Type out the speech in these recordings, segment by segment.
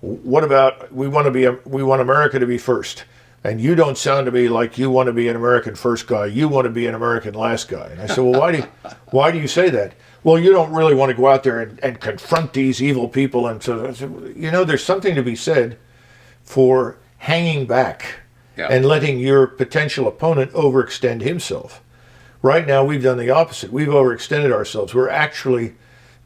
What about we want America to be first? And you don't sound to me like you want to be an American first guy. You want to be an American last guy. And I said, well, why do you say that? Well, you don't really want to go out there and confront these evil people. And so I said, there's something to be said for hanging back and letting your potential opponent overextend himself. Right now, we've done the opposite. We've overextended ourselves. We're actually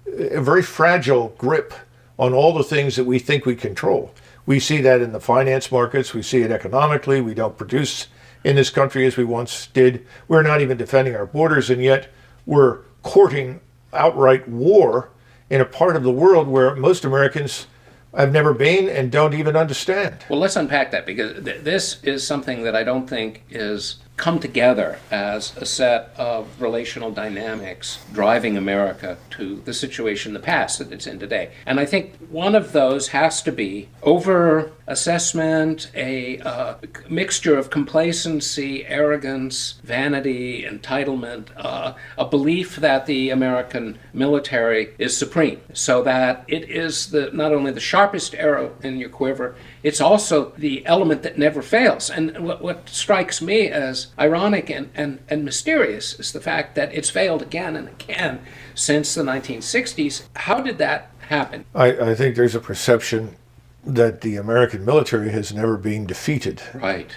a very fragile grip on all the things that we think we control. We see that in the finance markets. We see it economically. We don't produce in this country as we once did. We're not even defending our borders, and yet we're courting outright war in a part of the world where most Americans have never been and don't even understand. Well, let's unpack that, because this is something that I don't think is come together as a set of relational dynamics driving America to the situation, the past that it's in today. And I think one of those has to be over-assessment, a mixture of complacency, arrogance, vanity, entitlement, a belief that the American military is supreme, so that it is not only the sharpest arrow in your quiver, it's also the element that never fails. And what strikes me as ironic and mysterious is the fact that it's failed again and again since the 1960s. How did that happen? I think there's a perception that the American military has never been defeated. Right.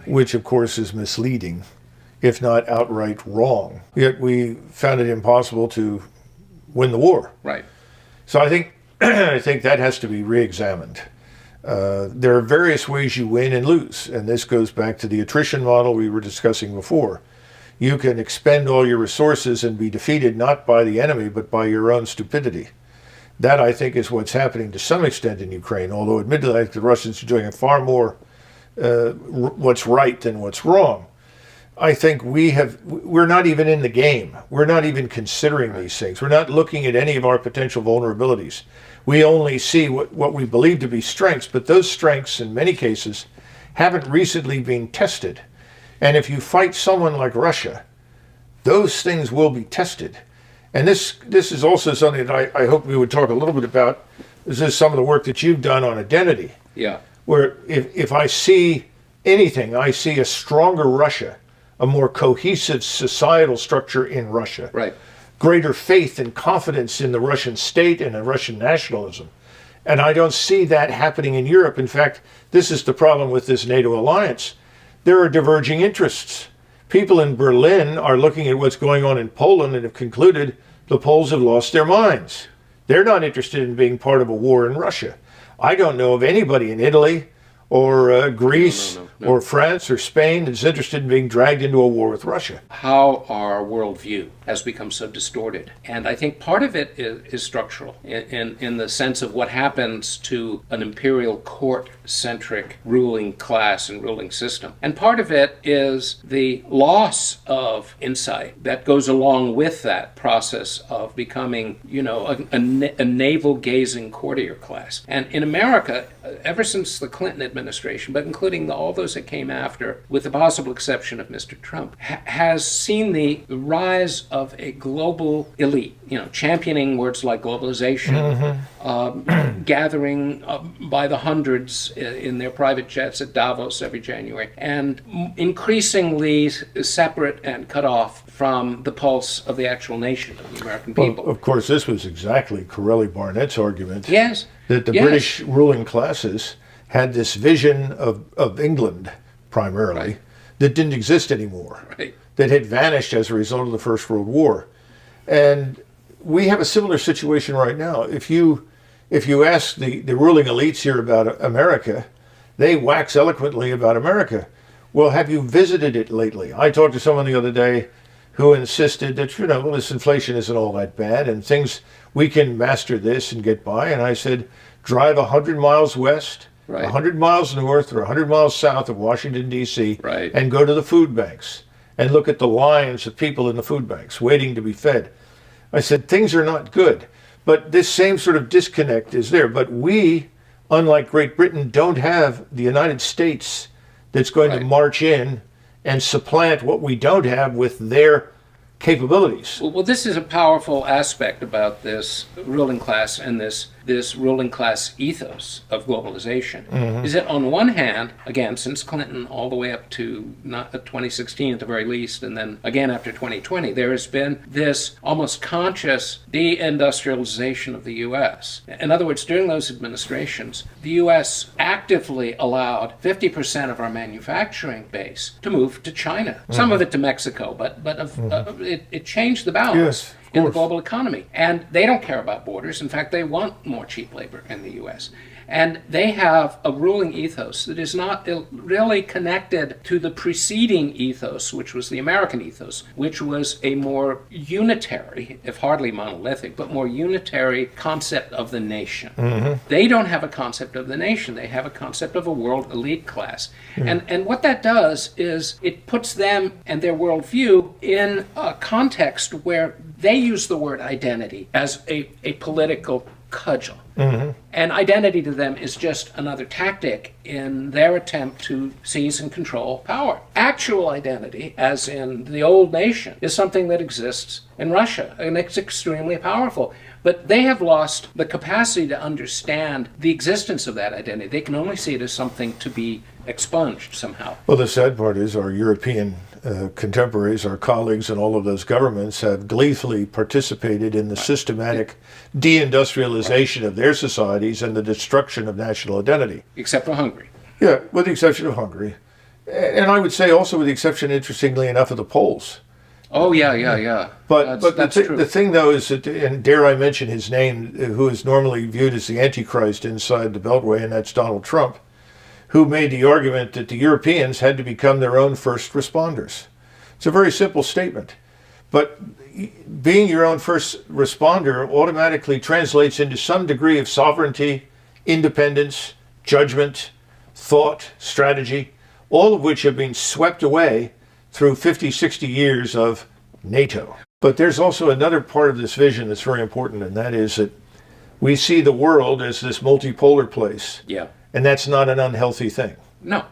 Which, of course, is misleading, if not outright wrong. Yet we found it impossible to win the war. Right. So I think that has to be re-examined. There are various ways you win and lose, and this goes back to the attrition model we were discussing before. You can expend all your resources and be defeated not by the enemy, but by your own stupidity. That, I think, is what's happening to some extent in Ukraine, although admittedly the Russians are doing far more what's right than what's wrong. I think we're not even in the game. We're not even considering these things. We're not looking at any of our potential vulnerabilities. We only see what we believe to be strengths, but those strengths, in many cases, haven't recently been tested. And if you fight someone like Russia, those things will be tested. And this is also something that I hope we would talk a little bit about. This is some of the work that you've done on identity. Yeah. Where if I see anything, I see a stronger Russia, a more cohesive societal structure in Russia. Right. Greater faith and confidence in the Russian state and in Russian nationalism. And I don't see that happening in Europe. In fact, this is the problem with this NATO alliance. There are diverging interests. People in Berlin are looking at what's going on in Poland and have concluded the Poles have lost their minds. They're not interested in being part of a war in Russia. I don't know of anybody in Italy or Greece or France or Spain that's interested in being dragged into a war with Russia. How our worldview has become so distorted. And I think part of it is structural in the sense of what happens to an imperial court-centric ruling class and ruling system. And part of it is the loss of insight that goes along with that process of becoming, a navel-gazing courtier class. And in America, ever since the Clinton administration, but including all those that came after, with the possible exception of Mr. Trump, has seen the rise of a global elite, championing words like globalization, gathering by the hundreds in their private jets at Davos every January, and increasingly separate and cut off from the pulse of the actual nation, of the American people. Well, of course, this was exactly Corelli Barnett's argument. Yes. That the British ruling classes had this vision of England, primarily, that didn't exist anymore, that had vanished as a result of the First World War. And we have a similar situation right now. If you ask the ruling elites here about America, they wax eloquently about America. Well, have you visited it lately? I talked to someone the other day who insisted that, this inflation isn't all that bad and we can master this and get by. And I said, drive 100 miles west, 100 miles north, or 100 miles south of Washington, D.C., and go to the food banks and look at the lines of people in the food banks waiting to be fed. I said, things are not good. But this same sort of disconnect is there. But we, unlike Great Britain, don't have the United States that's going to march in and supplant what we don't have with their capabilities. Well, this is a powerful aspect about this ruling class and this this ruling class ethos of globalization is that on one hand, again, since Clinton all the way up to not 2016 at the very least, and then again after 2020, there has been this almost conscious deindustrialization of the U.S. In other words, during those administrations, the U.S. actively allowed 50% of our manufacturing base to move to China, some of it to Mexico, but it changed the balance in the global economy. And they don't care about borders. In fact, they want more cheap labor in the U.S. And they have a ruling ethos that is not really connected to the preceding ethos, which was the American ethos, which was a more unitary, if hardly monolithic, but more unitary concept of the nation. They don't have a concept of the nation. They have a concept of a world elite class. And what that does is it puts them and their worldview in a context where they use the word identity as a political cudgel. And identity to them is just another tactic in their attempt to seize and control power. Actual identity, as in the old nation, is something that exists in Russia, and it's extremely powerful. But they have lost the capacity to understand the existence of that identity. They can only see it as something to be expunged somehow. Well, the sad part is our European contemporaries, our colleagues in all of those governments have gleefully participated in the systematic deindustrialization of their societies and the destruction of national identity. Except for Hungary. Yeah, with the exception of Hungary. And I would say also with the exception, interestingly enough, of the Poles. Oh, yeah. But the thing, though, is that, and dare I mention his name, who is normally viewed as the Antichrist inside the Beltway, and that's Donald Trump, who made the argument that the Europeans had to become their own first responders. It's a very simple statement. But being your own first responder automatically translates into some degree of sovereignty, independence, judgment, thought, strategy, all of which have been swept away through 50, 60 years of NATO. But there's also another part of this vision that's very important, and that is that we see the world as this multipolar place. Yeah. And that's not an unhealthy thing. No.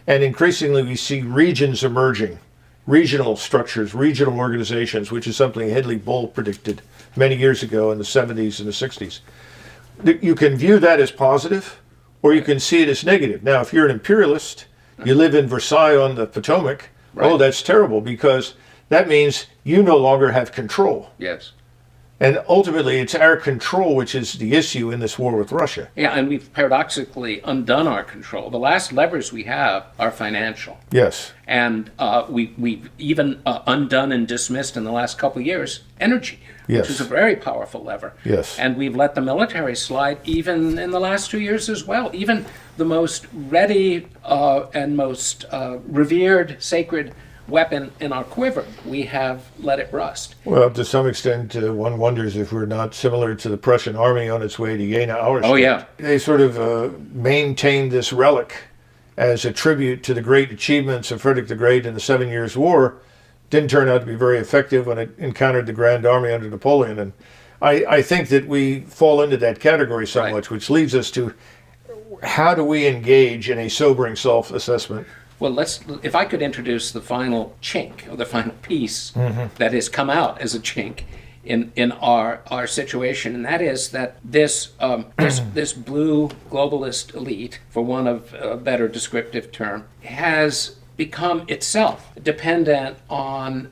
And increasingly we see regions emerging, regional structures, regional organizations, which is something Hedley Bull predicted many years ago in the 70s and the 60s. You can view that as positive, or you can see it as negative. Now, if you're an imperialist, you live in Versailles on the Potomac, oh, that's terrible, because that means you no longer have control. Yes. And ultimately, it's our control which is the issue in this war with Russia. Yeah, and we've paradoxically undone our control. The last levers we have are financial. Yes. And we've even undone and dismissed in the last couple of years energy, which is a very powerful lever. Yes. And we've let the military slide even in the last 2 years as well. Even the most ready and most revered, sacred weapon in our quiver, we have let it rust. Well, to some extent, one wonders if we're not similar to the Prussian army on its way to Jena, Auerstedt. Oh, yeah. They sort of maintained this relic as a tribute to the great achievements of Frederick the Great in the 7 Years' War. Didn't turn out to be very effective when it encountered the Grand Army under Napoleon. And I think that we fall into that category somewhat, which leads us to how do we engage in a sobering self-assessment? Well, if I could introduce the final chink, or the final piece that has come out as a chink in our situation, and that is that this blue globalist elite, for want of a better descriptive term, has become itself dependent on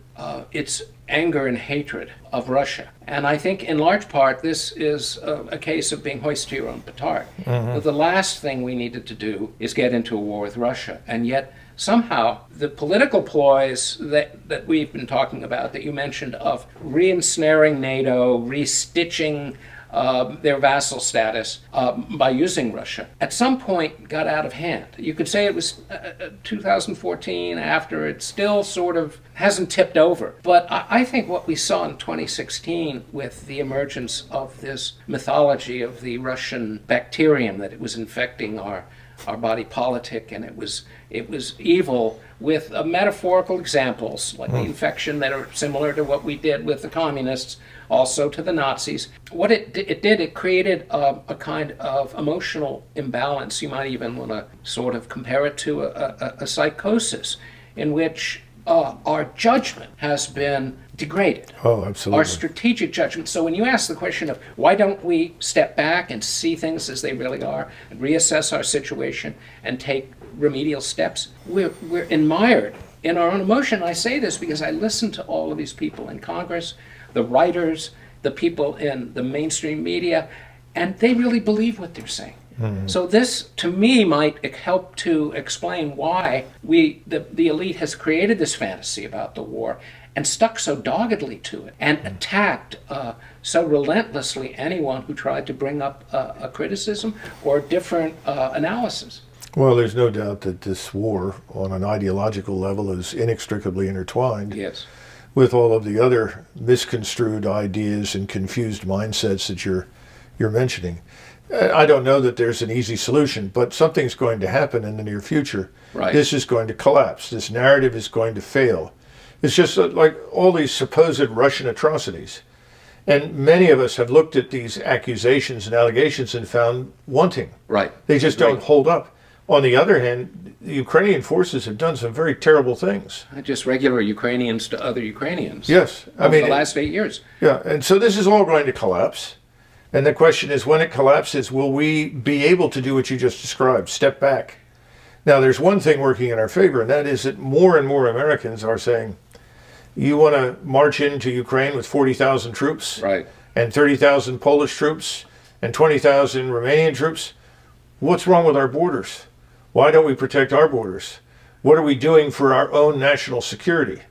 its anger and hatred of Russia. And I think in large part this is a case of being hoist to your own petard. The last thing we needed to do is get into a war with Russia. And yet somehow the political ploys that we've been talking about, that you mentioned, of re-ensnaring NATO, restitching their vassal status by using Russia, at some point got out of hand. You could say it was 2014 after. It still sort of hasn't tipped over. But I think what we saw in 2016 with the emergence of this mythology of the Russian bacterium, that it was infecting our body politic, and it was evil, with metaphorical examples like the infection that are similar to what we did with the communists, also to the Nazis. What it created a kind of emotional imbalance. You might even want to sort of compare it to a psychosis, in which our judgment has been degraded. Oh, absolutely. Our strategic judgment. So when you ask the question of why don't we step back and see things as they really are and reassess our situation and take remedial steps, we're admired in our own emotion. I say this because I listen to all of these people in Congress, the writers, the people in the mainstream media, and they really believe what they're saying. So this, to me, might help to explain why the elite has created this fantasy about the war and stuck so doggedly to it and attacked so relentlessly anyone who tried to bring up a criticism or different analysis. Well, there's no doubt that this war, on an ideological level, is inextricably intertwined Yes. with all of the other misconstrued ideas and confused mindsets that you're mentioning. I don't know that there's an easy solution, but something's going to happen in the near future. Right. This is going to collapse. This narrative is going to fail. It's just like all these supposed Russian atrocities. And many of us have looked at these accusations and allegations and found wanting. Right. They just don't hold up. On the other hand, the Ukrainian forces have done some very terrible things. Just regular Ukrainians to other Ukrainians. Yes. Over the last 8 years. Yeah, and so this is all going to collapse. And the question is, when it collapses, will we be able to do what you just described, step back? Now, there's one thing working in our favor, and that is that more and more Americans are saying, you want to march into Ukraine with 40,000 troops, Right. and 30,000 Polish troops, and 20,000 Romanian troops? What's wrong with our borders? Why don't we protect our borders? What are we doing for our own national security?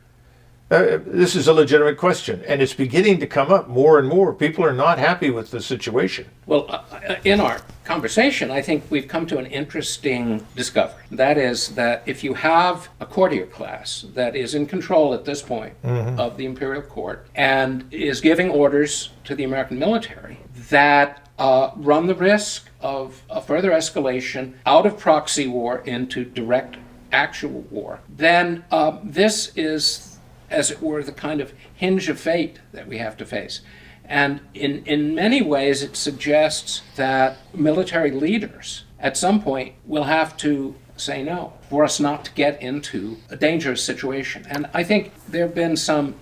This is a legitimate question, and it's beginning to come up more and more. People are not happy with the situation. Well, in our conversation, I think we've come to an interesting discovery. That is that if you have a courtier class that is in control at this point of the imperial court and is giving orders to the American military that run the risk of a further escalation out of proxy war into direct actual war, then this is, as it were, the kind of hinge of fate that we have to face. And in many ways, it suggests that military leaders at some point will have to say no for us not to get into a dangerous situation. And I think there have been some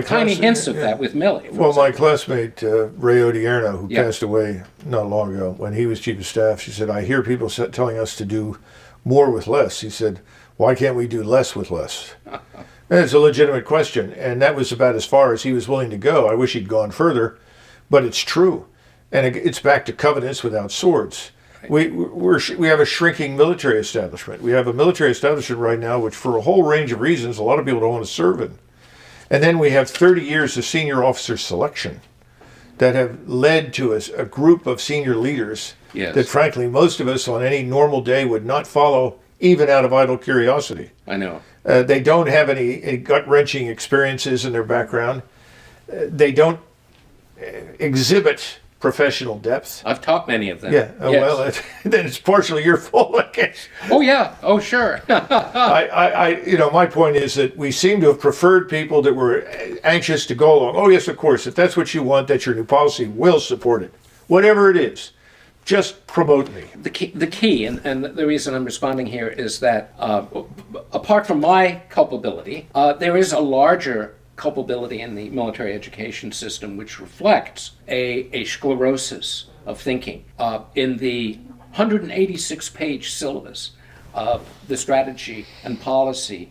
tiny hints of that with Milley. Well, my classmate, Ray Odierno, who Yeah. passed away not long ago, when he was chief of staff, she said, I hear people telling us to do more with less. He said, why can't we do less with less? And it's a legitimate question, and that was about as far as he was willing to go. I wish he'd gone further, but it's true. And it's back to covenants without swords. Right. We have a shrinking military establishment. We have a military establishment right now which, for a whole range of reasons, a lot of people don't want to serve in. And then we have 30 years of senior officer selection that have led to a group of senior leaders that, frankly, most of us on any normal day would not follow, even out of idle curiosity. I know. They don't have any gut-wrenching experiences in their background. They don't exhibit professional depth. I've taught many of them. Yeah, Yes. well, then it's partially your fault, I guess. Oh, yeah. Oh, sure. My point is that we seem to have preferred people that were anxious to go along. Oh, yes, of course. If that's what you want, that's your new policy. We'll support it. Whatever it is, just promote me. The key, and the reason I'm responding here is that apart from my culpability, there is a larger culpability in the military education system which reflects a sclerosis of thinking. In the 186-page syllabus of the strategy and policy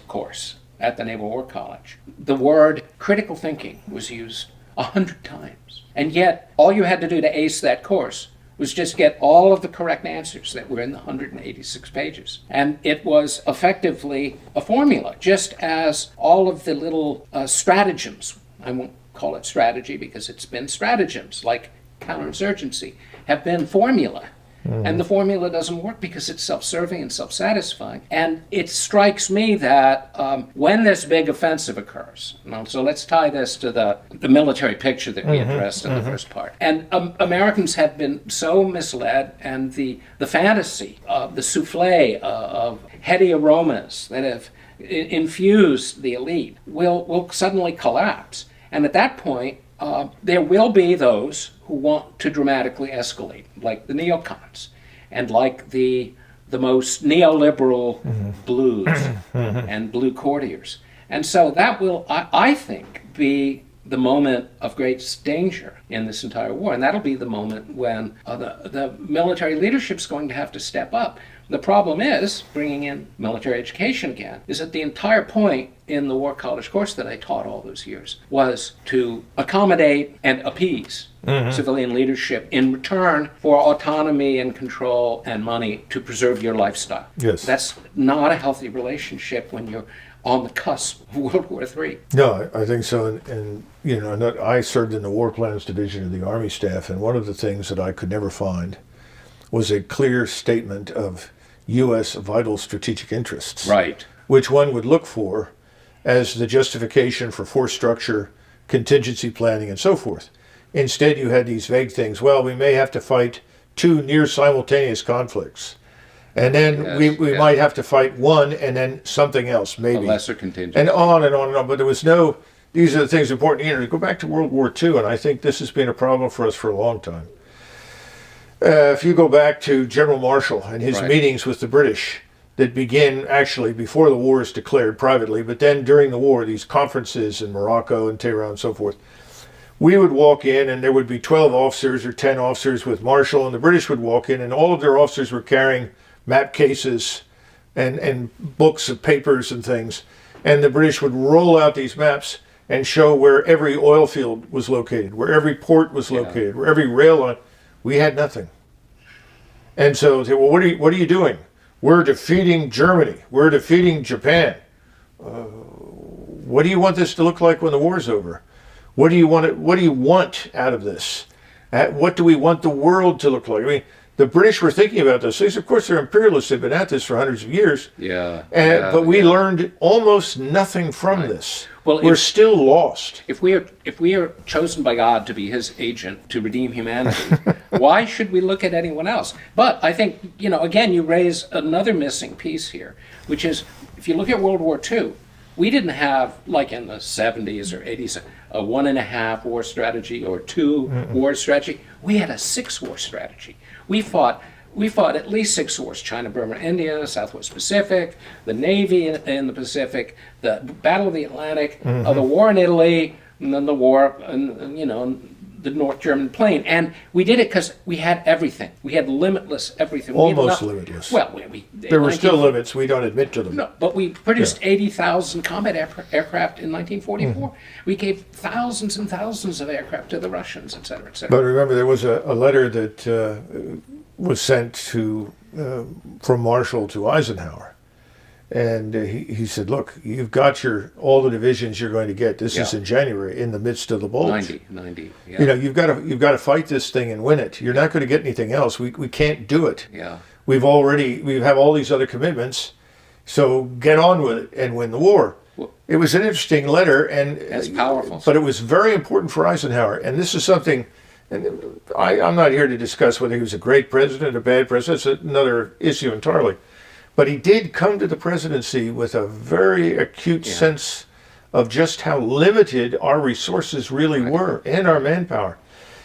course at the Naval War College, the word critical thinking was used 100 times. And yet, all you had to do to ace that course was just get all of the correct answers that were in the 186 pages. And it was effectively a formula, just as all of the little stratagems, I won't call it strategy because it's been stratagems, like counterinsurgency, have been formula. And the formula doesn't work because it's self-serving and self-satisfying. And it strikes me that when this big offensive occurs, so let's tie this to the military picture that we addressed in the first part. And Americans have been so misled, and the fantasy of the souffle of heady aromas that have infused the elite will suddenly collapse. And at that point, there will be those who want to dramatically escalate, like the neocons, and like the the most neoliberal blues and blue courtiers. And so that will, I think, be the moment of greatest danger in this entire war. And that'll be the moment when the military leadership's going to have to step up. The problem is, bringing in military education again, is that the entire point in the War College course that I taught all those years was to accommodate and appease civilian leadership in return for autonomy and control and money to preserve your lifestyle. Yes. That's not a healthy relationship when you're on the cusp of World War III. No, I think so. And you know, I served in the War Plans Division of the Army Staff, and one of the things that I could never find was a clear statement of U.S. vital strategic interests. Right. Which one would look for as the justification for force structure, contingency planning, and so forth. Instead, you had these vague things. Well, we may have to fight 2 near simultaneous conflicts. And then we might have to fight one and then something else, maybe. A lesser contingent. And on and on and on. But there was no, these are the things important. You know, to go back to World War II, and I think this has been a problem for us for a long time. If you go back to General Marshall and his meetings with the British that begin actually before the war is declared privately, but then during the war, these conferences in Morocco and Tehran and so forth, we would walk in and there would be 12 officers or 10 officers with Marshall, and the British would walk in and all of their officers were carrying map cases and books of papers and things. And the British would roll out these maps and show where every oil field was located, where every port was located, where every rail line. We had nothing. And so they said, well, what are you doing? We're defeating Germany. We're defeating Japan. What do you want this to look like when the war's over? What do you want out of this? What do we want the world to look like? I mean, the British were thinking about those things. Of course, they're imperialists. They've been at this for hundreds of years. But we learned almost nothing from this. Well, we're still lost. If we are chosen by God to be His agent to redeem humanity, why should we look at anyone else? But I think, again, you raise another missing piece here, which is if you look at World War II, we didn't have, like in the 70s or 80s, a 1.5 war strategy or 2 war strategy. We had a 6 war strategy. We fought at least 6 wars: China, Burma, India, Southwest Pacific, the Navy in the Pacific, the Battle of the Atlantic, the war in Italy, and then the war in the North German plain. And we did it because we had everything. We had limitless everything. Almost limitless. Well, there were still limits. We don't admit to them. No, but we produced 80,000 combat aircraft in 1944. We gave thousands and thousands of aircraft to the Russians, et cetera, et cetera. But remember, there was a letter that was sent from Marshall to Eisenhower. And he said, look, you've got all the divisions you're going to get. This is in January, in the midst of the bulge. 90, yeah. You've got to fight this thing and win it. You're not going to get anything else. We can't do it. Yeah. We have all these other commitments, so get on with it and win the war. Well, it was an interesting letter, and it's powerful. But it was very important for Eisenhower. And this is something, and I'm not here to discuss whether he was a great president or a bad president. That's another issue entirely. But he did come to the presidency with a very acute sense of just how limited our resources really were and our manpower.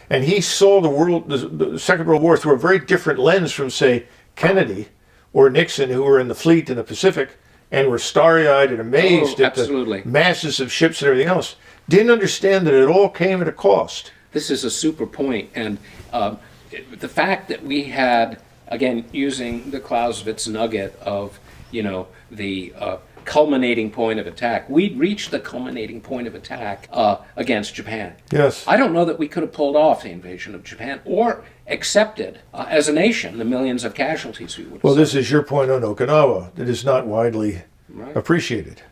And he saw the Second World War through a very different lens from, say, Kennedy or Nixon, who were in the fleet in the Pacific and were starry-eyed and amazed at the masses of ships and everything else. Didn't understand that it all came at a cost. This is a super point. And the fact that we had, again, using the Clausewitz nugget of, the culminating point of attack, we'd reached the culminating point of attack against Japan. Yes. I don't know that we could have pulled off the invasion of Japan or accepted as a nation the millions of casualties we would have. Well, this is your point on Okinawa that is not widely appreciated.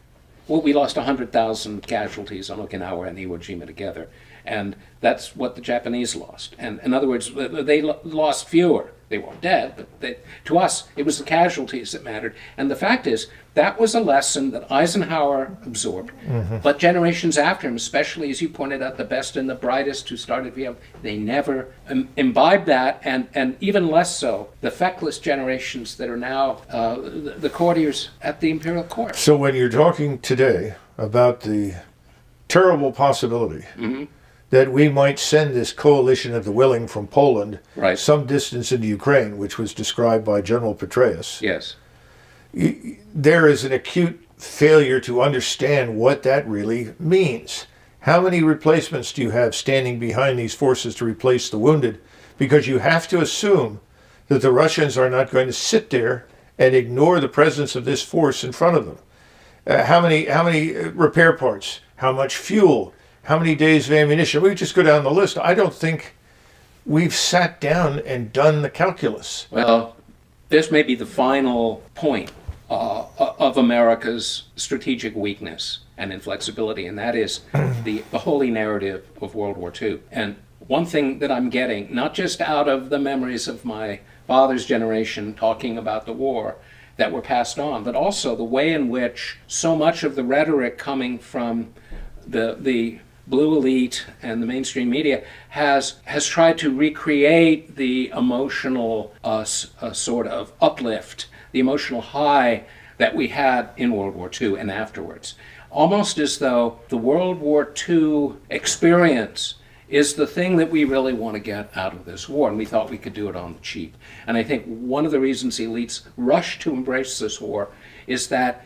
Well, we lost 100,000 casualties on Okinawa and Iwo Jima together, and that's what the Japanese lost. And in other words, they lost fewer. They weren't dead, but to us, it was the casualties that mattered. And the fact is, that was a lesson that Eisenhower absorbed. But generations after him, especially, as you pointed out, the best and the brightest who started VM, they never imbibed that, and even less so, the feckless generations that are now the courtiers at the imperial court. So when you're talking today about the terrible possibility that we might send this coalition of the willing from Poland Right. some distance into Ukraine, which was described by General Petraeus. Yes. There is an acute failure to understand what that really means. How many replacements do you have standing behind these forces to replace the wounded? Because you have to assume that the Russians are not going to sit there and ignore the presence of this force in front of them. How many repair parts? How much fuel? How many days of ammunition? We just go down the list. I don't think we've sat down and done the calculus. Well, this may be the final point of America's strategic weakness and inflexibility, and that is the holy narrative of World War II. And one thing that I'm getting, not just out of the memories of my father's generation talking about the war that were passed on, but also the way in which so much of the rhetoric coming from the blue elite and the mainstream media has tried to recreate the emotional sort of uplift, the emotional high that we had in World War II and afterwards. Almost as though the World War II experience is the thing that we really want to get out of this war, and we thought we could do it on the cheap. And I think one of the reasons the elites rushed to embrace this war is that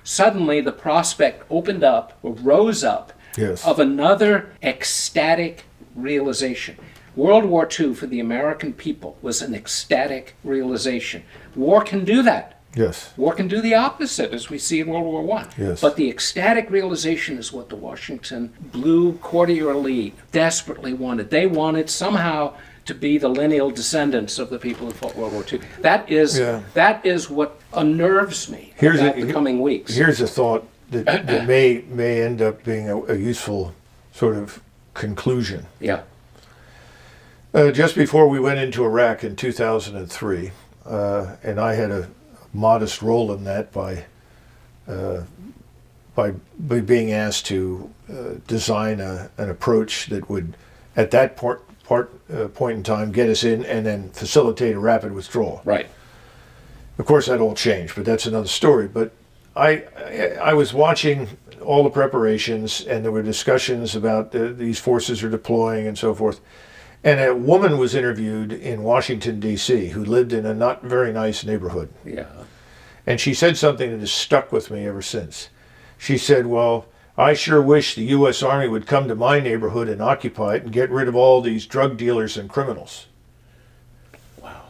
suddenly the prospect opened up, or rose up, Yes. of another ecstatic realization. World War II for the American people was an ecstatic realization. War can do that. Yes. War can do the opposite, as we see in World War I. Yes. But the ecstatic realization is what the Washington blue courtier elite desperately wanted. They wanted somehow to be the lineal descendants of the people who fought World War II. That is what unnerves me about the coming weeks. Here's a thought that may end up being a useful sort of conclusion. Yeah. Just before we went into Iraq in 2003, and I had a modest role in that by being asked to design an approach that would, at that point in time, get us in and then facilitate a rapid withdrawal. Right. Of course, that all changed, but that's another story. But I was watching all the preparations, and there were discussions about these forces are deploying and so forth. And a woman was interviewed in Washington, D.C., who lived in a not very nice neighborhood. Yeah. And she said something that has stuck with me ever since. She said, well, I sure wish the U.S. Army would come to my neighborhood and occupy it and get rid of all these drug dealers and criminals. Wow.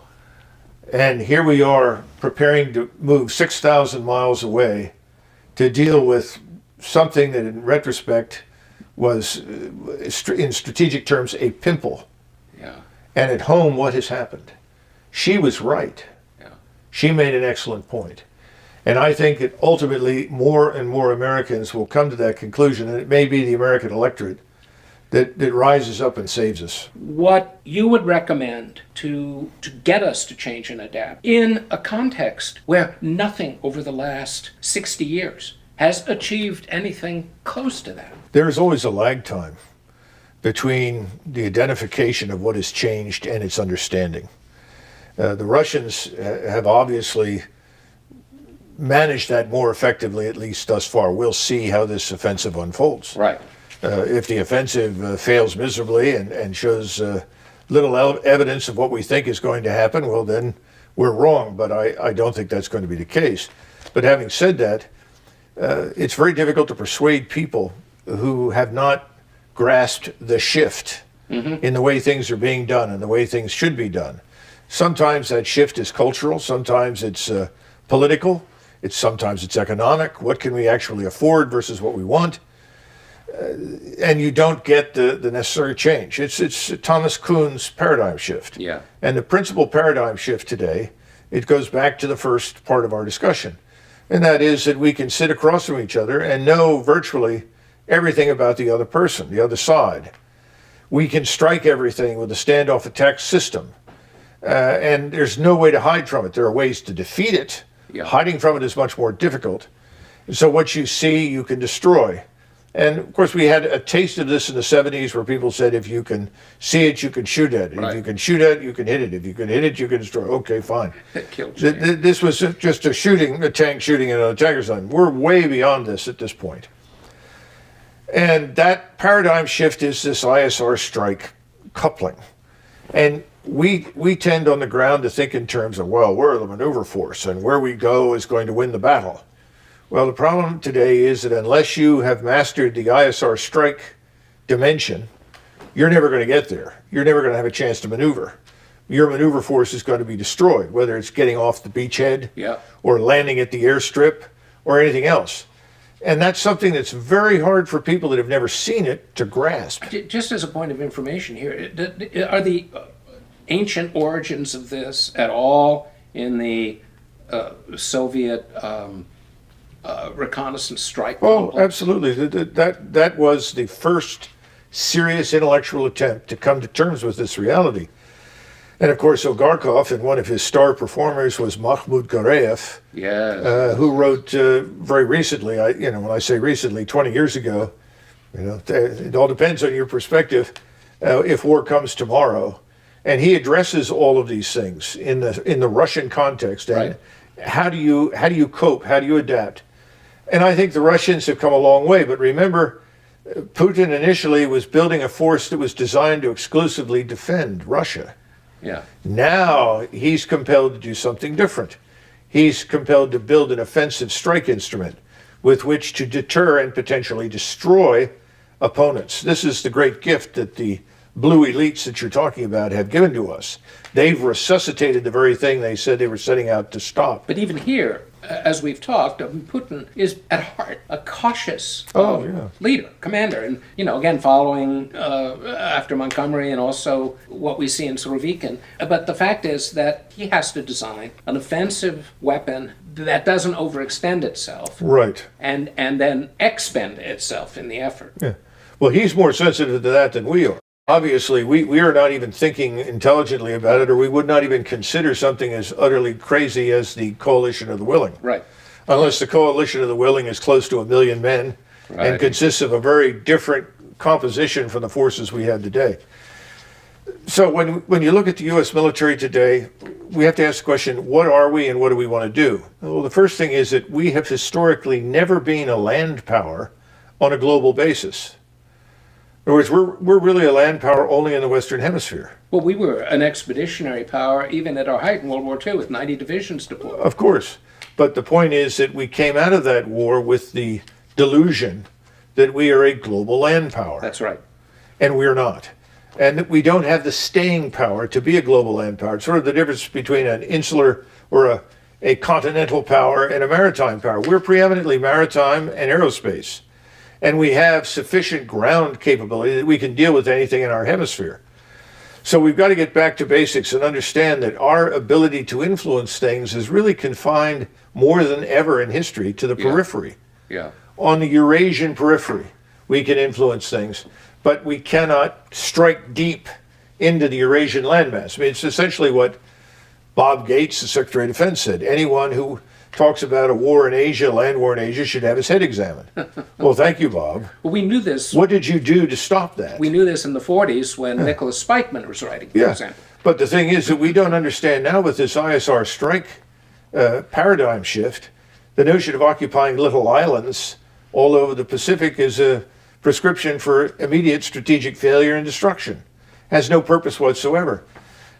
And here we are preparing to move 6,000 miles away to deal with something that in retrospect was, in strategic terms, a pimple. Yeah. And at home, what has happened? She was right. Yeah. She made an excellent point. And I think that ultimately more and more Americans will come to that conclusion, and it may be the American electorate that rises up and saves us. What you would recommend to get us to change and adapt in a context where nothing over the last 60 years has achieved anything close to that? There is always a lag time between the identification of what has changed and its understanding. The Russians have obviously managed that more effectively, at least thus far. We'll see how this offensive unfolds. Right. If the offensive fails miserably and shows little evidence of what we think is going to happen, well, then we're wrong. But I don't think that's going to be the case. But having said that, it's very difficult to persuade people who have not grasped the shift in the way things are being done and the way things should be done. Sometimes that shift is cultural. Sometimes it's political. Sometimes it's economic. What can we actually afford versus what we want? And you don't get the necessary change. It's Thomas Kuhn's paradigm shift. Yeah. And the principal paradigm shift today, it goes back to the first part of our discussion. And that is that we can sit across from each other and know virtually everything about the other person, the other side. We can strike everything with a standoff attack system. And there's no way to hide from it. There are ways to defeat it. Yeah. Hiding from it is much more difficult. And so what you see, you can destroy. And of course, we had a taste of this in the 70s where people said, if you can see it, you can shoot at it. Right. If you can shoot at it, you can hit it. If you can hit it, you can destroy it. Okay, fine. It killed you. This was just a tank shooting at another tank or something. We're way beyond this at this point. And that paradigm shift is this ISR strike coupling. And we tend on the ground to think in terms of, well, we're the maneuver force and where we go is going to win the battle. Well, the problem today is that unless you have mastered the ISR strike dimension, you're never going to get there. You're never going to have a chance to maneuver. Your maneuver force is going to be destroyed, whether it's getting off the beachhead or landing at the airstrip or anything else. And that's something that's very hard for people that have never seen it to grasp. Just as a point of information here, are the ancient origins of this at all in the Soviet reconnaissance strike? Oh, absolutely. That was the first serious intellectual attempt to come to terms with this reality. And of course, Ogarkov, and one of his star performers was Mahmoud Gareev, who wrote very recently, when I say recently, 20 years ago, it all depends on your perspective, If War Comes Tomorrow. And he addresses all of these things in the Russian context. And how do you cope? How do you adapt? And I think the Russians have come a long way. But remember, Putin initially was building a force that was designed to exclusively defend Russia. Yeah. Now he's compelled to do something different. He's compelled to build an offensive strike instrument with which to deter and potentially destroy opponents. This is the great gift that the blue elites that you're talking about have given to us. They've resuscitated the very thing they said they were setting out to stop. But even here, as we've talked, Putin is at heart a cautious leader, commander. And, again, following after Montgomery and also what we see in Surovikin. But the fact is that he has to design an offensive weapon that doesn't overextend itself. Right. And then expend itself in the effort. Yeah. Well, he's more sensitive to that than we are. Obviously, we are not even thinking intelligently about it, or we would not even consider something as utterly crazy as the coalition of the willing. Right. Unless the coalition of the willing is close to 1 million men and consists of a very different composition from the forces we have today. So when you look at the U.S. military today, we have to ask the question, what are we and what do we want to do? Well, the first thing is that we have historically never been a land power on a global basis. In other words, we're really a land power only in the Western Hemisphere. Well, we were an expeditionary power even at our height in World War II with 90 divisions deployed. Of course. But the point is that we came out of that war with the delusion that we are a global land power. That's right. And we're not. And that we don't have the staying power to be a global land power. It's sort of the difference between an insular or a continental power and a maritime power. We're preeminently maritime and aerospace. And we have sufficient ground capability that we can deal with anything in our hemisphere. So we've got to get back to basics and understand that our ability to influence things is really confined more than ever in history to the periphery. Yeah. On the Eurasian periphery, we can influence things, but we cannot strike deep into the Eurasian landmass. I mean, it's essentially what Bob Gates, the Secretary of Defense, said. Anyone who talks about a war in Asia, land war in Asia, should have his head examined. Well, thank you, Bob. Well, we knew this. What did you do to stop that? We knew this in the 40s when Nicholas Spikeman was writing, for example. But the thing is that we don't understand now with this ISR strike paradigm shift, the notion of occupying little islands all over the Pacific is a prescription for immediate strategic failure and destruction. Has no purpose whatsoever.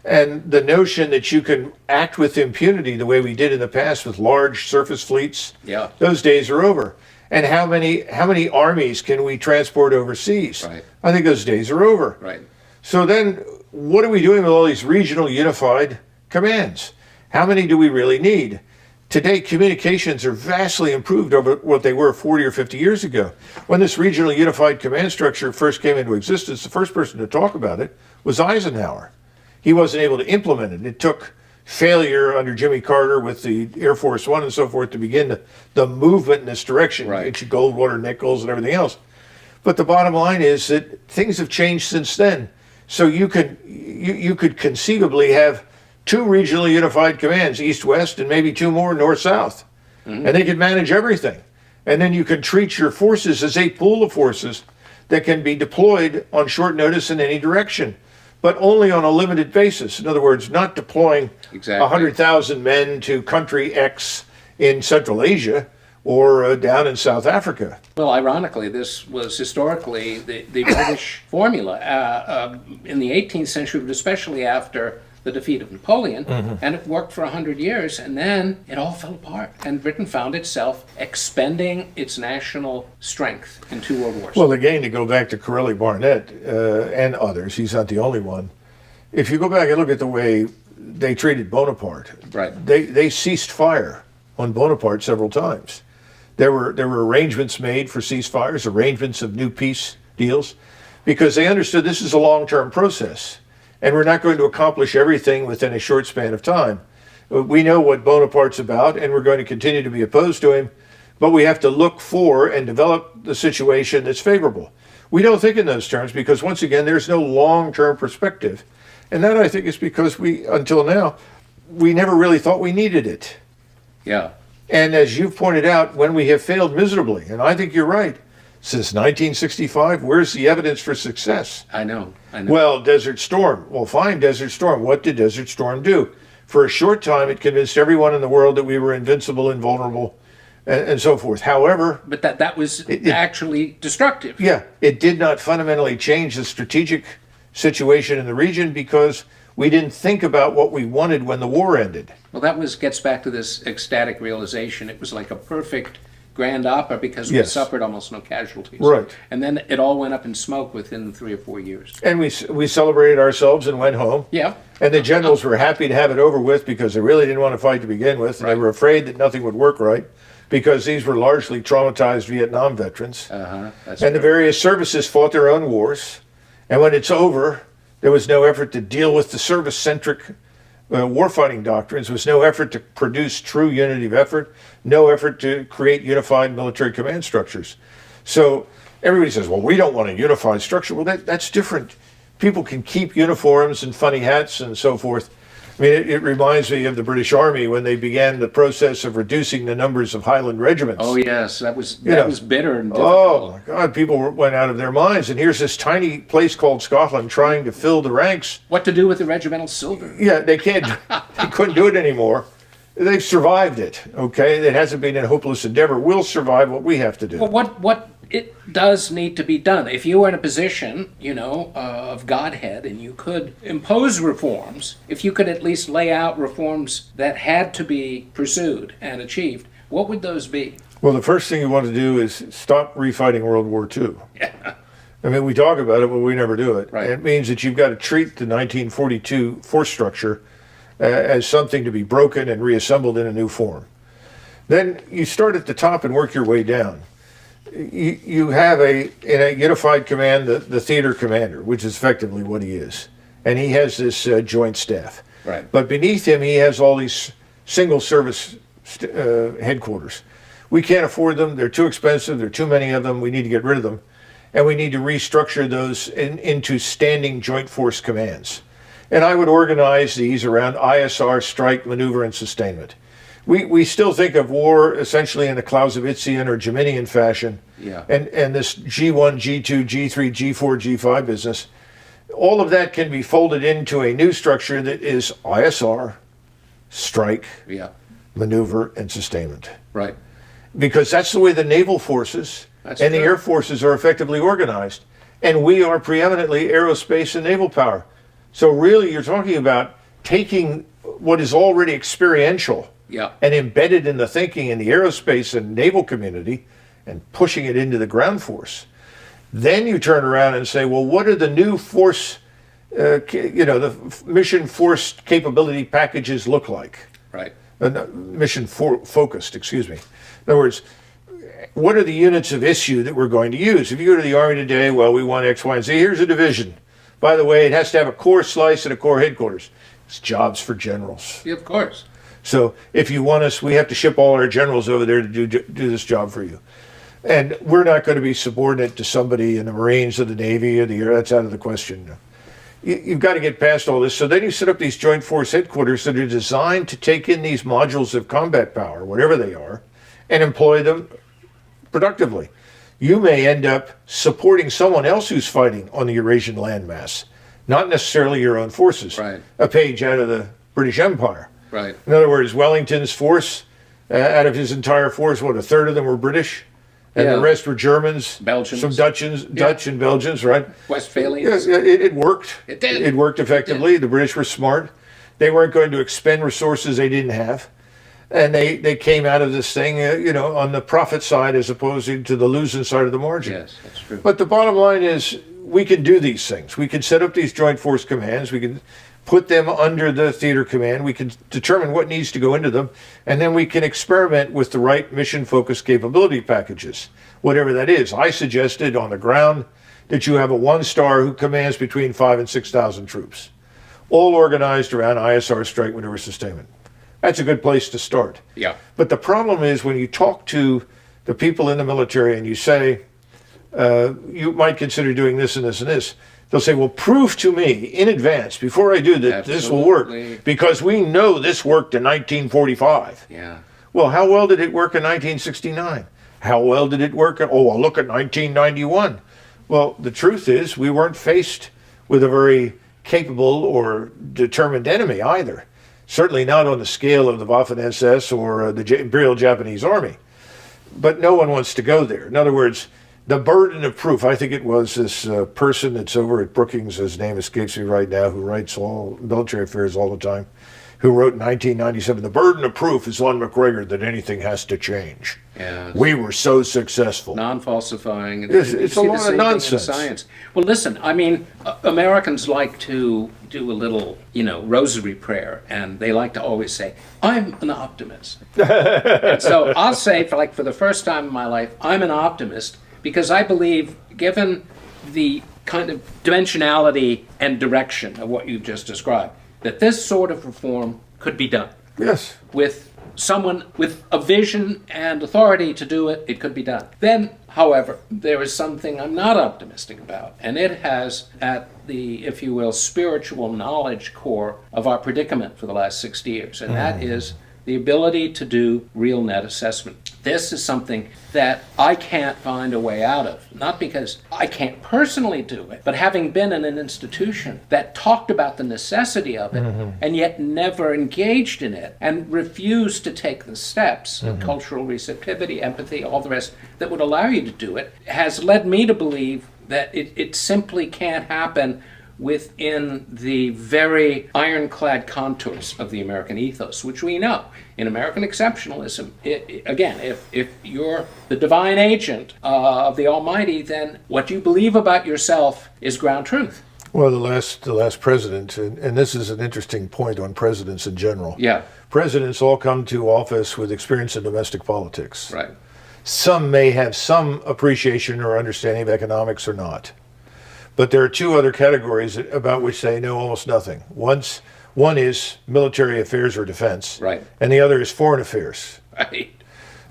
And the notion that you can act with impunity the way we did in the past with large surface fleets, those days are over. And how many armies can we transport overseas? Right. I think those days are over. Right. So then what are we doing with all these regional unified commands? How many do we really need? Today, communications are vastly improved over what they were 40 or 50 years ago. When this regional unified command structure first came into existence, the first person to talk about it was Eisenhower. He wasn't able to implement it. It took failure under Jimmy Carter with the Air Force One and so forth to begin the movement in this direction, into Goldwater, Nichols, and everything else. But the bottom line is that things have changed since then. So you could conceivably have 2 regionally unified commands, east-west, and maybe 2 more north-south. And they could manage everything. And then you can treat your forces as a pool of forces that can be deployed on short notice in any direction, but only on a limited basis. In other words, not deploying 100,000 men to country X in Central Asia, or down in South Africa. Well, ironically, this was historically the British formula in the 18th century, but especially after the defeat of Napoleon, and it worked for 100 years, and then it all fell apart, and Britain found itself expending its national strength in two world wars. Well, again, to go back to Corelli Barnett and others, he's not the only one. If you go back and look at the way they treated Bonaparte, Right. they ceased fire on Bonaparte several times. There were arrangements made for ceasefires, arrangements of new peace deals, because they understood this is a long-term process. And we're not going to accomplish everything within a short span of time. We know what Bonaparte's about, and we're going to continue to be opposed to him, but we have to look for and develop the situation that's favorable. We don't think in those terms because, once again, there's no long-term perspective. And that, I think, is because until now, we never really thought we needed it. Yeah. And as you've pointed out, when we have failed miserably, and I think you're right, since 1965, where's the evidence for success? I know. Well, Desert Storm. Well, fine, Desert Storm. What did Desert Storm do? For a short time, it convinced everyone in the world that we were invincible, invulnerable, and so forth. However... But that was actually destructive. Yeah, it did not fundamentally change the strategic situation in the region because we didn't think about what we wanted when the war ended. Well, gets back to this ecstatic realization. It was like a perfect grand opera because we Yes. suffered almost no casualties. Right. And then it all went up in smoke within 3 or 4 years. And we celebrated ourselves and went home. Yeah. And the generals were happy to have it over with because they really didn't want to fight to begin with. And they Right. were afraid that nothing would work right because these were largely traumatized Vietnam veterans. That's And the various services fought their own wars. And when it's over, there was no effort to deal with the service-centric warfighting doctrines. There was no effort to produce true unity of effort, no effort to create unified military command structures. So everybody says, well, we don't want a unified structure. Well, that's different. People can keep uniforms and funny hats and so forth. I mean, it reminds me of the British Army when they began the process of reducing the numbers of Highland regiments. Oh, yes. That was bitter and Oh, difficult. my God, people went out of their minds. And here's this tiny place called Scotland trying to fill the ranks. What to do with the regimental silver? Yeah, they couldn't do it anymore. They've survived it, okay? It hasn't been a hopeless endeavor. We'll survive what we have to do. Well, what it does need to be done. If you were in a position, of Godhead and you could impose reforms, if you could at least lay out reforms that had to be pursued and achieved, what would those be? Well, the first thing you want to do is stop refighting World War II. Yeah. I mean, we talk about it, but we never do it. Right. It means that you've got to treat the 1942 force structure as something to be broken and reassembled in a new form. Then you start at the top and work your way down. You have in a unified command the theater commander, which is effectively what he is. And he has this joint staff. Right. But beneath him, he has all these single service headquarters. We can't afford them. They're too expensive. There are too many of them. We need to get rid of them. And we need to restructure those into standing joint force commands. And I would organize these around ISR, strike, maneuver, and sustainment. We still think of war essentially in a Clausewitzian or Geminian fashion. Yeah. And this G1, G2, G3, G4, G5 business, all of that can be folded into a new structure that is ISR, strike, Yeah. maneuver, and sustainment. Right. Because that's the way the naval forces That's and the true. air forces are effectively organized. And we are preeminently aerospace and naval power. So really you're talking about taking what is already experiential Yeah. and embedded in the thinking in the aerospace and naval community and pushing it into the ground force. Then you turn around and say, well, what are the new force, mission force capability packages look like? Right. Focused, excuse me. In other words, what are the units of issue that we're going to use? If you go to the Army today, well, we want X, Y, and Z. Here's a division. By the way, it has to have a core slice and a core headquarters. It's jobs for generals. Yeah, of course. So if you want us, we have to ship all our generals over there to do this job for you. And we're not going to be subordinate to somebody in the Marines or the Navy or the Air. That's out of the question. You've got to get past all this. So then you set up these joint force headquarters that are designed to take in these modules of combat power, whatever they are, and employ them productively. You may end up supporting someone else who's fighting on the Eurasian landmass, not necessarily your own forces. Right. A page out of the British Empire. Right. In other words, Wellington's force Out of his entire force, what, a third of them were British? And Yeah. the rest were Germans, Belgians. some Dutch and Belgians, right? Westphalians. Yeah, it worked. It did. It worked effectively. The British were smart. They weren't going to expend resources they didn't have. And they came out of this thing, on the profit side as opposed to the losing side of the margin. Yes, that's true. But the bottom line is we can do these things. We can set up these joint force commands. We can put them under the theater command. We can determine what needs to go into them. And then we can experiment with the right mission-focused capability packages, whatever that is. I suggested on the ground that you have a one-star who commands between 5,000 and 6,000 troops, all organized around ISR strike maneuver sustainment. That's a good place to start. Yeah. But the problem is when you talk to the people in the military and you say, you might consider doing this and this and this, they'll say, well, prove to me in advance, before I do that, this will work, Absolutely. because we know this worked in 1945. Yeah. Well, how well did it work in 1969? How well did it work? Well, look at 1991. Well, the truth is we weren't faced with a very capable or determined enemy either. Certainly not on the scale of the Waffen-SS or the Imperial Japanese Army. But no one wants to go there. In other words, the burden of proof, I think it was this person that's over at Brookings, his name escapes me right now, who writes all military affairs all the time, who wrote in 1997, the burden of proof is on McGregor that anything has to change. Yeah. We were so successful. Non-falsifying. It's a lot of nonsense. Science. Well, listen, I mean, Americans like to do a little, rosary prayer, and they like to always say, I'm an optimist. And so I'll say, for the first time in my life, I'm an optimist, because I believe, given the kind of dimensionality and direction of what you've just described, that this sort of reform could be done. Yes. With someone with a vision and authority to do it, it could be done. Then, however, there is something I'm not optimistic about, and it has at the, if you will, spiritual knowledge core of our predicament for the last 60 years, and that is the ability to do real net assessment. This is something that I can't find a way out of, not because I can't personally do it, but having been in an institution that talked about the necessity of it and yet never engaged in it and refused to take the steps, cultural receptivity, empathy, all the rest, that would allow you to do it, has led me to believe that it simply can't happen within the very ironclad contours of the American ethos, which we know. In American exceptionalism, again, if you're the divine agent of the Almighty, then what you believe about yourself is ground truth. Well, the last president, and this is an interesting point on presidents in general. Yeah. Presidents all come to office with experience in domestic politics. Right. Some may have some appreciation or understanding of economics or not. But there are two other categories about which they know almost nothing. One is military affairs or defense, Right. and the other is foreign affairs. Right.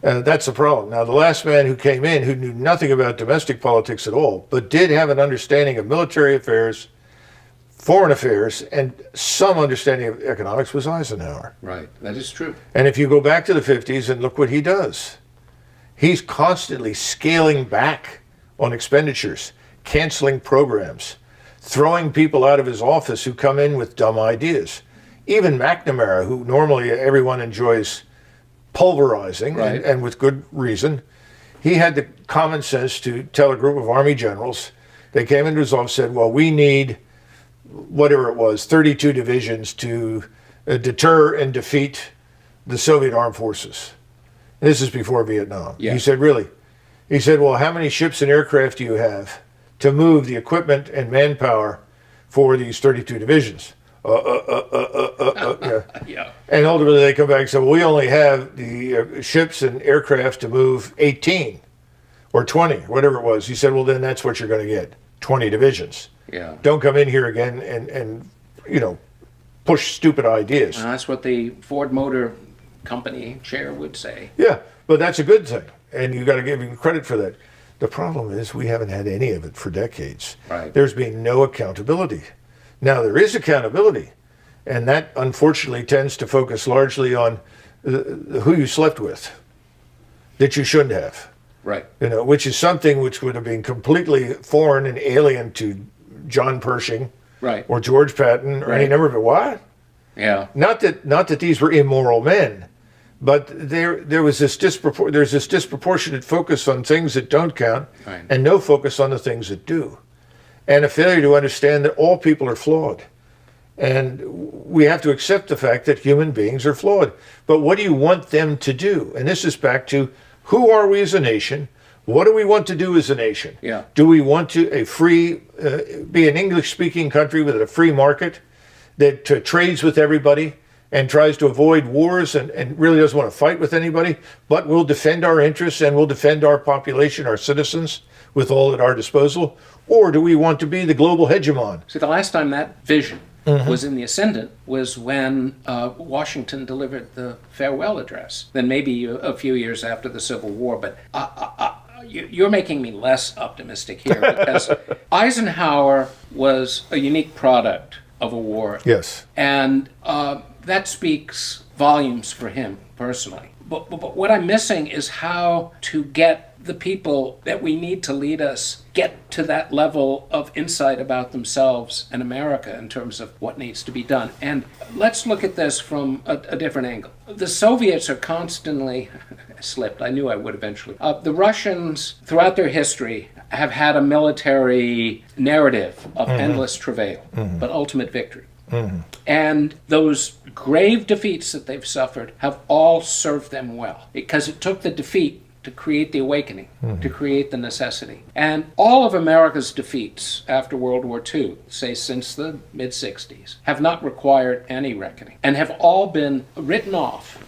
That's the problem. Now, the last man who came in, who knew nothing about domestic politics at all, but did have an understanding of military affairs, foreign affairs, and some understanding of economics, was Eisenhower. Right. That is true. And if you go back to the 50s and look what he does, he's constantly scaling back on expenditures, canceling programs, throwing people out of his office who come in with dumb ideas. Even McNamara, who normally everyone enjoys pulverizing, Right. and with good reason, he had the common sense to tell a group of Army generals, they came into his office and said, well, we need, whatever it was, 32 divisions to deter and defeat the Soviet armed forces. This is before Vietnam. Yeah. He said, really? He said, well, how many ships and aircraft do you have to move the equipment and manpower for these 32 divisions? Yeah. Yeah. And ultimately they come back and say, well, we only have the ships and aircraft to move 18 or 20, whatever it was. He said, well, then that's what you're going to get, 20 divisions. Yeah. Don't come in here again and push stupid ideas. That's what the Ford Motor Company chair would say. Yeah, but that's a good thing, and you got to give him credit for that. The problem is we haven't had any of it for decades. Right. There's been no accountability. Now there is accountability, and that unfortunately tends to focus largely on who you slept with that you shouldn't have. Right. Which is something which would have been completely foreign and alien to John Pershing, Right. or George Patton, or any Right. number of it. What? Yeah. Not that these were immoral men, But there was this there's this disproportionate focus on things that don't count, Right. and no focus on the things that do, and a failure to understand that all people are flawed. And we have to accept the fact that human beings are flawed. But what do you want them to do? And this is back to, who are we as a nation? What do we want to do as a nation? Yeah. Do we want to be an English-speaking country with a free market that trades with everybody and tries to avoid wars and really doesn't want to fight with anybody, but will defend our interests and will defend our population, our citizens, with all at our disposal? Or do we want to be the global hegemon? See, the last time that vision was in the ascendant was when Washington delivered the farewell address. Then maybe a few years after the Civil War. But you're making me less optimistic here, because Eisenhower was a unique product of a war. Yes. And that speaks volumes for him personally. But what I'm missing is how to get the people that we need to lead us get to that level of insight about themselves and America in terms of what needs to be done. And let's look at this from a different angle. The Soviets are constantly slipped. I knew I would eventually. The Russians, throughout their history, have had a military narrative of endless travail, but ultimate victory. And those grave defeats that they've suffered have all served them well, because it took the defeat to create the awakening, to create the necessity. And all of America's defeats after World War II, say since the mid-60s, have not required any reckoning and have all been written off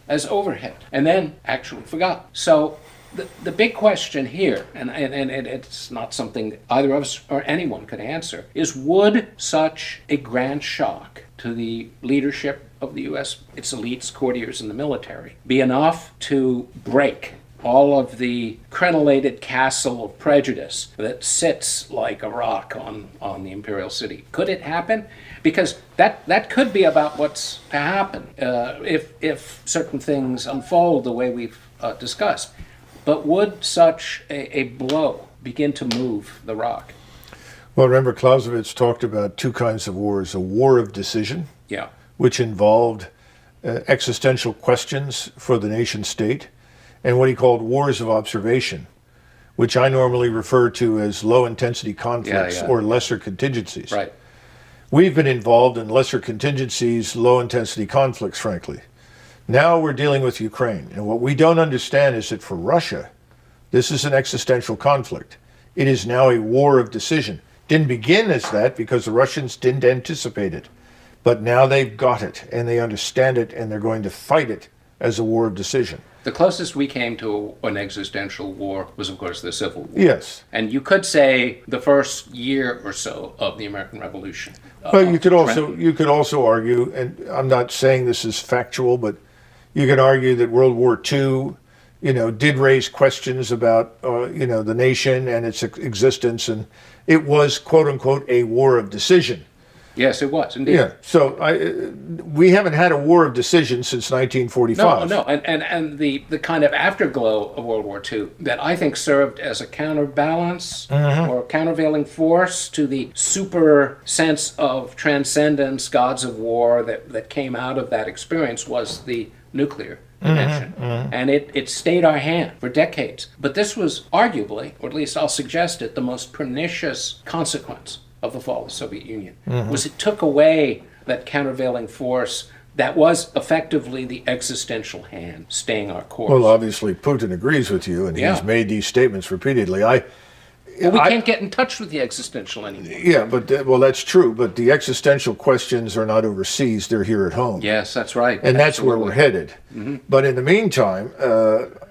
as overhead and then actually forgotten. So the big question here, and it's not something that either of us or anyone could answer, is would such a grand shock to the leadership of the U.S., its elites, courtiers, and the military, be enough to break all of the crenellated castle of prejudice that sits like a rock on the imperial city? Could it happen? Because that could be about what's to happen if certain things unfold the way we've discussed. But would such a blow begin to move the rock? Well, remember, Clausewitz talked about two kinds of wars: a war of decision, Yeah. which involved existential questions for the nation state, and what he called wars of observation, which I normally refer to as low-intensity conflicts or lesser contingencies. Right. We've been involved in lesser contingencies, low-intensity conflicts, frankly. Now we're dealing with Ukraine, and what we don't understand is that for Russia, this is an existential conflict. It is now a war of decision. Didn't begin as that because the Russians didn't anticipate it, but now they've got it, and they understand it, and they're going to fight it as a war of decision. The closest we came to an existential war was, of course, the Civil War. Yes. And you could say the first year or so of the American Revolution. Well, you could also argue, and I'm not saying this is factual, but you could argue that World War II, did raise questions about, the nation and its existence, and it was, quote unquote, a war of decision. Yes, it was, indeed. Yeah, so we haven't had a war of decision since 1945. No, and the kind of afterglow of World War II that I think served as a counterbalance or a countervailing force to the super sense of transcendence, gods of war that came out of that experience was the nuclear dimension. And it stayed our hand for decades. But this was arguably, or at least I'll suggest it, the most pernicious consequence of the fall of the Soviet Union, was it took away that countervailing force that was effectively the existential hand staying our course. Well, obviously, Putin agrees with you, and he's made these statements repeatedly. We can't get in touch with the existential anymore. Yeah, but that's true. But the existential questions are not overseas; they're here at home. Yes, that's right. And that's where we're headed. But in the meantime,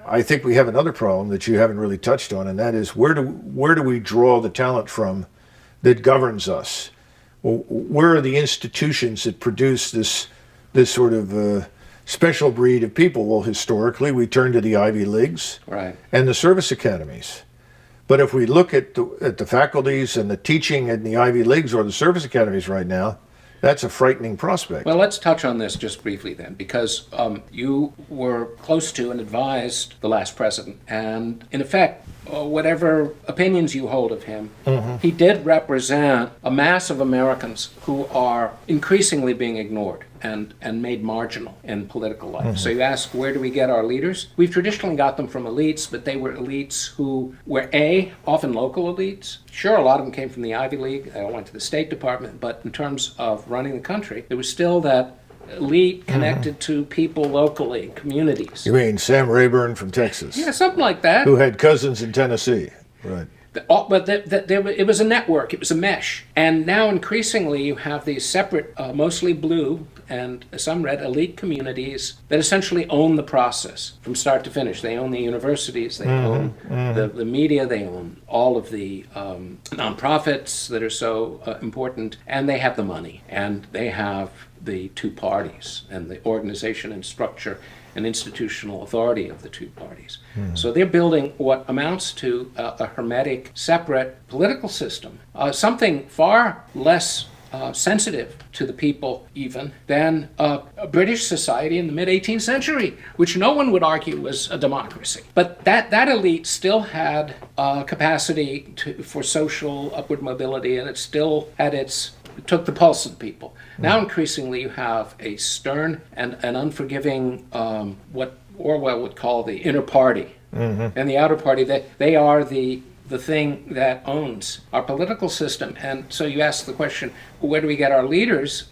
I think we have another problem that you haven't really touched on, and that is where do we draw the talent from that governs us? Well, where are the institutions that produce this sort of special breed of people? Well, historically, we turn to the Ivy Leagues and the service academies. But if we look at the faculties and the teaching in the Ivy Leagues or the service academies right now, that's a frightening prospect. Well, let's touch on this just briefly then, because you were close to and advised the last president. And in effect, whatever opinions you hold of him, he did represent a mass of Americans who are increasingly being ignored and made marginal in political life. So you ask, where do we get our leaders? We've traditionally got them from elites, but they were elites who were often local elites. Sure, a lot of them came from the Ivy League. They all went to the State Department, but in terms of running the country, there was still that elite connected to people locally, communities. You mean Sam Rayburn from Texas? Yeah, something like that. Who had cousins in Tennessee, right? But it was a network, it was a mesh. And now increasingly you have these separate, mostly blue and some red elite communities that essentially own the process from start to finish. They own the universities, they own the media, they own all of the nonprofits that are so important, and they have the money, and they have the two parties and the organization and structure and institutional authority of the two parties. So they're building what amounts to a hermetic, separate political system, something far less sensitive to the people even than a British society in the mid-18th century, which no one would argue was a democracy. But that elite still had capacity for social upward mobility, and it still had it took the pulse of people. Now increasingly you have a stern and an unforgiving, what Orwell would call the inner party. And the outer party, they are the thing that owns our political system. And so you ask the question, where do we get our leaders?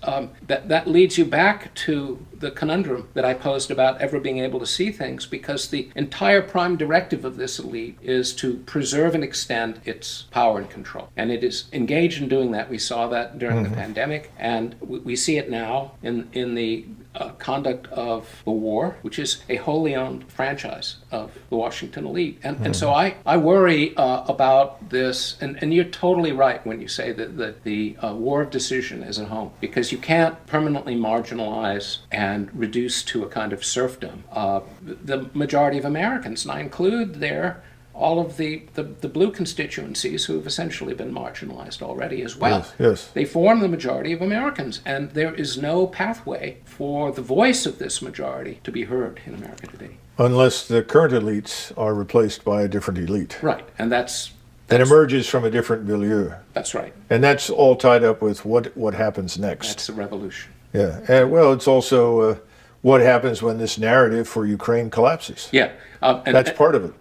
That leads you back to the conundrum that I posed about ever being able to see things, because the entire prime directive of this elite is to preserve and extend its power and control. And it is engaged in doing that. We saw that during the pandemic, and we see it now in the conduct of the war, which is a wholly owned franchise of the Washington elite. And so I worry about this, and you're totally right when you say that the war of decision is at home, because you can't permanently marginalize and reduce to a kind of serfdom the majority of Americans, and I include there all of the blue constituencies who have essentially been marginalized already as well. Yes. They form the majority of Americans, and there is no pathway for the voice of this majority to be heard in America today. Unless the current elites are replaced by a different elite. Right, and that's emerges from a different milieu. That's right. And that's all tied up with what happens next. That's the revolution. Yeah, and well, it's also what happens when this narrative for Ukraine collapses. Yeah. That's part of it.